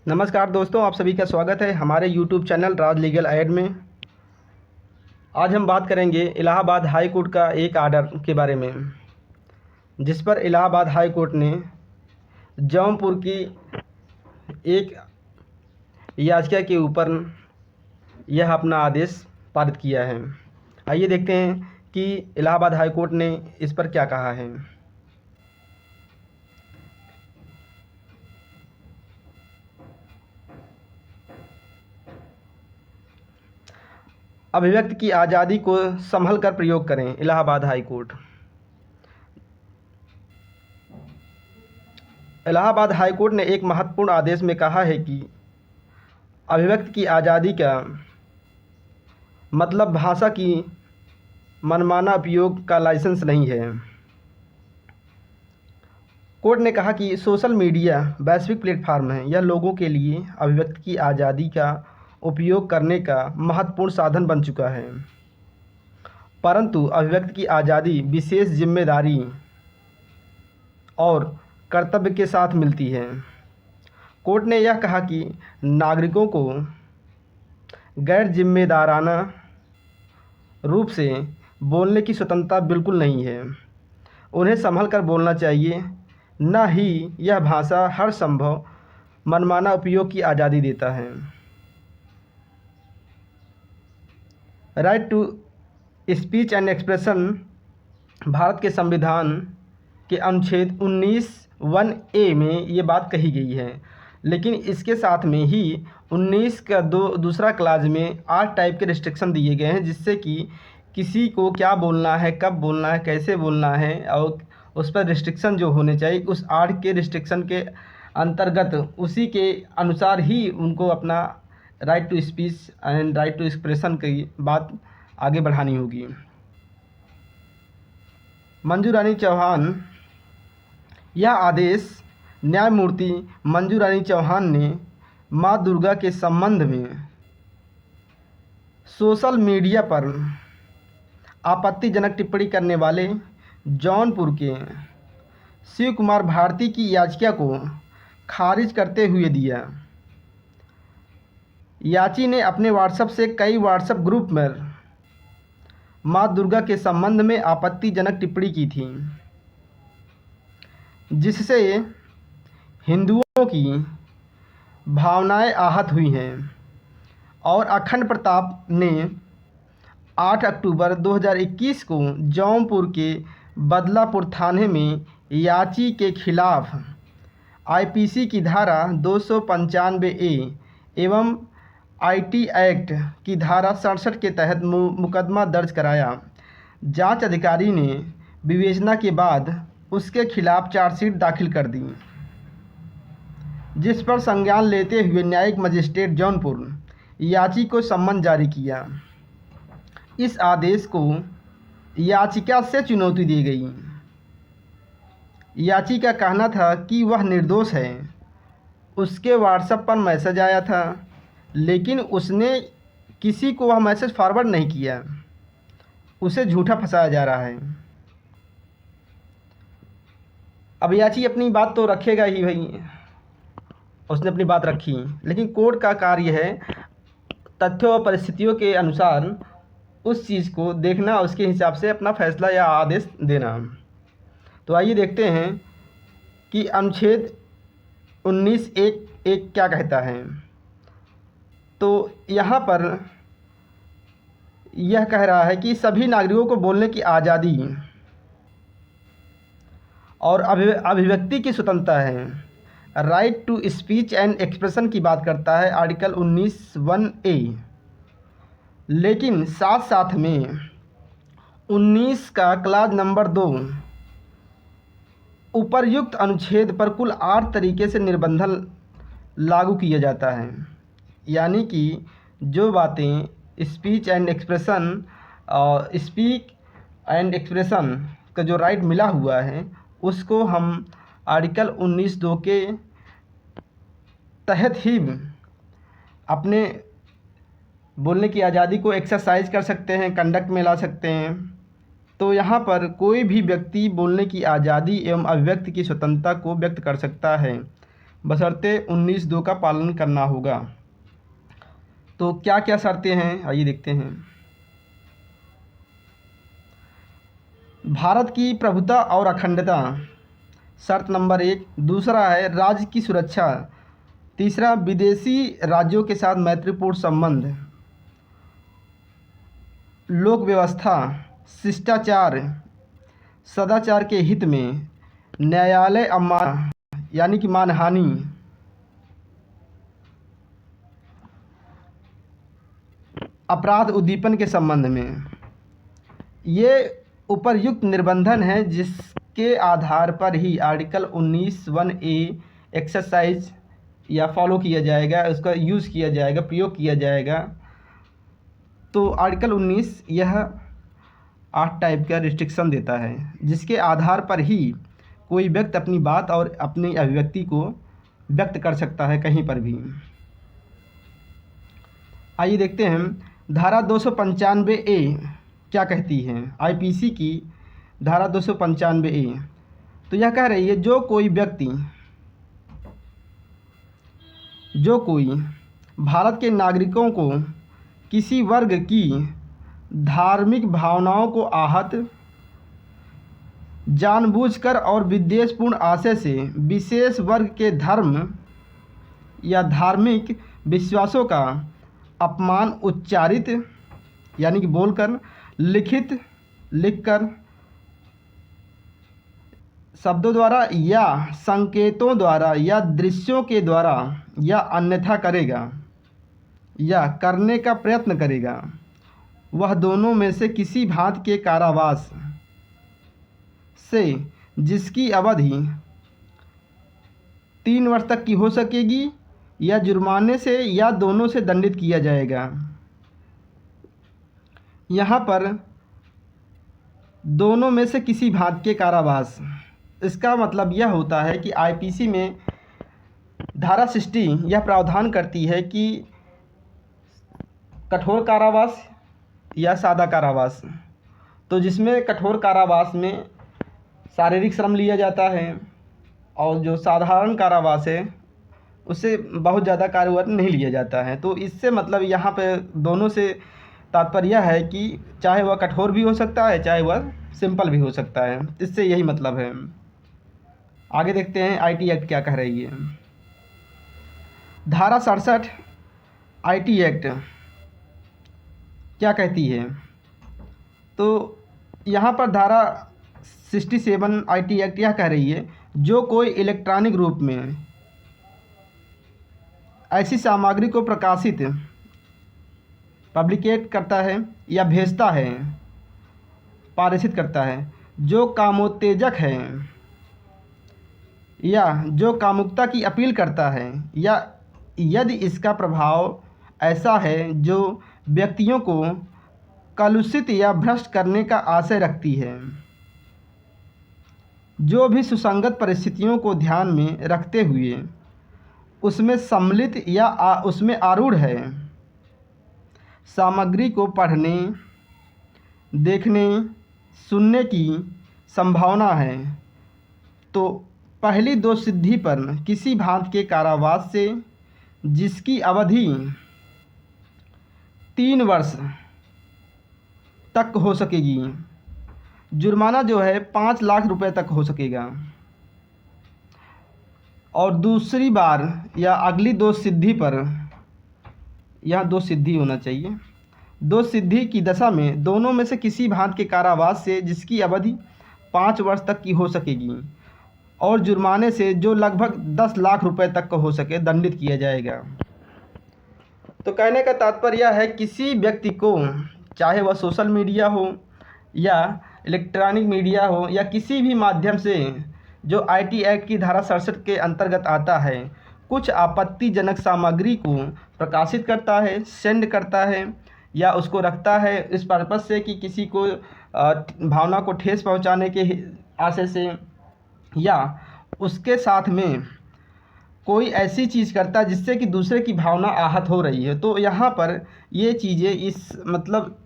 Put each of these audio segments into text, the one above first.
नमस्कार दोस्तों, आप सभी का स्वागत है हमारे YouTube चैनल राज लीगल एड में। आज हम बात करेंगे इलाहाबाद हाई कोर्ट का एक आर्डर के बारे में, जिस पर इलाहाबाद हाई कोर्ट ने जौनपुर की एक याचिका के ऊपर यह अपना आदेश पारित किया है। आइए देखते हैं कि इलाहाबाद हाई कोर्ट ने इस पर क्या कहा है। अभिव्यक्ति की आज़ादी को संभल कर प्रयोग करें। Allahabad high court. Allahabad high court ने एक महत्वपूर्ण आदेश में कहा है कि अभिव्यक्ति की आज़ादी का मतलब भाषा की मनमाना उपयोग का लाइसेंस नहीं है। कोर्ट ने कहा कि सोशल मीडिया वैश्विक प्लेटफार्म है। यह लोगों के लिए अभिव्यक्ति की आज़ादी का उपयोग करने का महत्वपूर्ण साधन बन चुका है, परंतु अभिव्यक्ति की आज़ादी विशेष जिम्मेदारी और कर्तव्य के साथ मिलती है। कोर्ट ने यह कहा कि नागरिकों को गैर जिम्मेदाराना रूप से बोलने की स्वतंत्रता बिल्कुल नहीं है। उन्हें संभल कर बोलना चाहिए, न ही यह भाषा हर संभव मनमाना उपयोग की आज़ादी देता है। Right to speech and expression Bharat के संविधान के अनुच्छेद 19(1)(a) में ये बात कही गई है, लेकिन इसके साथ में ही 19 का दूसरा क्लाज में 8 टाइप के रिस्ट्रिक्शन दिए गए हैं, जिससे कि किसी को क्या बोलना है, कब बोलना है, कैसे बोलना है और उस पर रिस्ट्रिक्शन जो होने चाहिए, उस 8 के रिस्ट्रिक्शन के अंतर्गत उसी के अनुसार ही उनको अपना right to speech and right to expression की बात आगे बढ़ानी होगी। मंजू रानी चौहान। यह आदेश न्यायमूर्ति मंजू रानी चौहान ने माँ दुर्गा के संबंध में सोशल मीडिया पर आपत्तिजनक टिप्पणी करने वाले जौनपुर के शिव कुमार भारती की याचिका को खारिज करते हुए दिया। याची ने अपने व्हाट्सएप से कई व्हाट्सएप ग्रुप में माँ दुर्गा के संबंध में आपत्तिजनक टिप्पणी की थी, जिससे हिंदुओं की भावनाएं आहत हुई हैं और अखंड प्रताप ने 8 अक्टूबर 2021 को जौनपुर के बदलापुर थाने में याची के खिलाफ आईपीसी की धारा 295(a) एवं आईटी एक्ट की धारा 67 के तहत मुकदमा दर्ज कराया। जांच अधिकारी ने विवेचना के बाद उसके खिलाफ चार्जशीट दाखिल कर दी, जिस पर संज्ञान लेते हुए न्यायिक मजिस्ट्रेट जौनपुर याची को सम्मन जारी किया। इस आदेश को याचिका से चुनौती दी गई। याची का कहना था कि वह निर्दोष है। उसके व्हाट्सएप पर मैसेज आया था, लेकिन उसने किसी को वह मैसेज फॉरवर्ड नहीं किया। उसे झूठा फंसाया जा रहा है। अब याची अपनी बात तो रखेगा ही भाई, उसने अपनी बात रखी, लेकिन कोर्ट का कार्य है तथ्यों और परिस्थितियों के अनुसार उस चीज़ को देखना, उसके हिसाब से अपना फैसला या आदेश देना। तो आइए देखते हैं कि अनुच्छेद 19(1) क्या कहता है। तो यहाँ पर यह कह रहा है कि सभी नागरिकों को बोलने की आज़ादी और अभिव्यक्ति की स्वतंत्रता है। Right to speech and expression की बात करता है आर्टिकल 19(1)(a), लेकिन साथ साथ में 19 का क्लाज नंबर 2 उपर्युक्त अनुच्छेद पर कुल 8 तरीके से निर्बंधन लागू किया जाता है। यानी कि जो बातें स्पीच एंड एक्सप्रेशन का जो राइट मिला हुआ है, उसको हम आर्टिकल 19(2) के तहत ही अपने बोलने की आज़ादी को एक्सरसाइज कर सकते हैं, कंडक्ट में ला सकते हैं। तो यहाँ पर कोई भी व्यक्ति बोलने की आज़ादी एवं अभिव्यक्ति की स्वतंत्रता को व्यक्त कर सकता है। बशर्ते 19(2) का पालन करना होगा। तो क्या क्या शर्तें हैं, आइए देखते हैं। भारत की प्रभुता और अखंडता, शर्त नंबर 1। दूसरा है राज्य की सुरक्षा। तीसरा, विदेशी राज्यों के साथ मैत्रीपूर्ण संबंध। लोक व्यवस्था, शिष्टाचार, सदाचार के हित में, न्यायालय अवमान यानी कि मानहानि, अपराध उद्दीपन के संबंध में। ये उपर्युक्त निर्बंधन है जिसके आधार पर ही आर्टिकल 19(1)(a) एक्सरसाइज या फॉलो किया जाएगा, उसका यूज़ किया जाएगा, प्रयोग किया जाएगा। तो आर्टिकल 19 यह 8 टाइप का रिस्ट्रिक्शन देता है जिसके आधार पर ही कोई व्यक्ति अपनी बात और अपनी अभिव्यक्ति को व्यक्त कर सकता है कहीं पर भी। आइए देखते हैं धारा 295(a) क्या कहती है। आईपीसी की धारा 295(a) तो यह कह रही है जो कोई भारत के नागरिकों को किसी वर्ग की धार्मिक भावनाओं को आहत जानबूझकर और विद्वेषपूर्ण आशय से विशेष वर्ग के धर्म या धार्मिक विश्वासों का अपमान उच्चारित यानी कि बोलकर, लिखकर, शब्दों द्वारा या संकेतों द्वारा या दृश्यों के द्वारा या अन्यथा करेगा या करने का प्रयत्न करेगा, वह दोनों में से किसी भांति के कारावास से जिसकी अवधि 3 वर्ष तक की हो सकेगी या जुर्माने से या दोनों से दंडित किया जाएगा। यहाँ पर दोनों में से किसी भांति के कारावास, इसका मतलब यह होता है कि आईपीसी में धारा 60 यह प्रावधान करती है कि कठोर कारावास या सादा कारावास। तो जिसमें कठोर कारावास में शारीरिक श्रम लिया जाता है और जो साधारण कारावास है उससे बहुत ज़्यादा कार्य नहीं लिया जाता है। तो इससे मतलब यहाँ पे दोनों से तात्पर्य है कि चाहे वह कठोर भी हो सकता है, चाहे वह सिंपल भी हो सकता है, इससे यही मतलब है। आगे देखते हैं आईटी एक्ट क्या कह रही है। धारा 67 आईटी एक्ट क्या कहती है। तो यहाँ पर धारा 67 आईटी एक्ट यह कह रही है जो कोई इलेक्ट्रॉनिक रूप में ऐसी सामग्री को प्रकाशित पब्लिकेट करता है या भेजता है, पारित करता है जो कामोत्तेजक है या जो कामुकता की अपील करता है या यदि इसका प्रभाव ऐसा है जो व्यक्तियों को कलुषित या भ्रष्ट करने का आशय रखती है, जो भी सुसंगत परिस्थितियों को ध्यान में रखते हुए उसमें सम्मिलित या उसमें आरूढ़ है, सामग्री को पढ़ने, देखने, सुनने की संभावना है, तो पहली 2 सिद्धि पर किसी भांति के कारावास से जिसकी अवधि 3 वर्ष तक हो सकेगी, जुर्माना जो है 5 लाख रुपए तक हो सकेगा, और दूसरी बार या अगली 2 सिद्धि पर, यहाँ 2 सिद्धि होना चाहिए, 2 सिद्धि की दशा में दोनों में से किसी भांति के कारावास से जिसकी अवधि 5 वर्ष तक की हो सकेगी और जुर्माने से जो लगभग 10 लाख रुपए तक का हो सके दंडित किया जाएगा। तो कहने का तात्पर्य है किसी व्यक्ति को, चाहे वह सोशल मीडिया हो या इलेक्ट्रॉनिक मीडिया हो या किसी भी माध्यम से जो आईटी एक्ट की धारा 67 के अंतर्गत आता है, कुछ आपत्तिजनक सामग्री को प्रकाशित करता है, सेंड करता है या उसको रखता है इस पर्पज़ से कि किसी को भावना को ठेस पहुंचाने के आशय से, या उसके साथ में कोई ऐसी चीज़ करता है जिससे कि दूसरे की भावना आहत हो रही है, तो यहाँ पर ये चीज़ें इस मतलब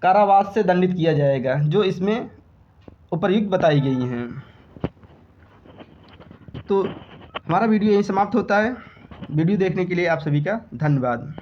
कारावास से दंडित किया जाएगा जो इसमें उपर्युक्त बताई गई हैं। तो हमारा वीडियो यहीं समाप्त होता है। वीडियो देखने के लिए आप सभी का धन्यवाद।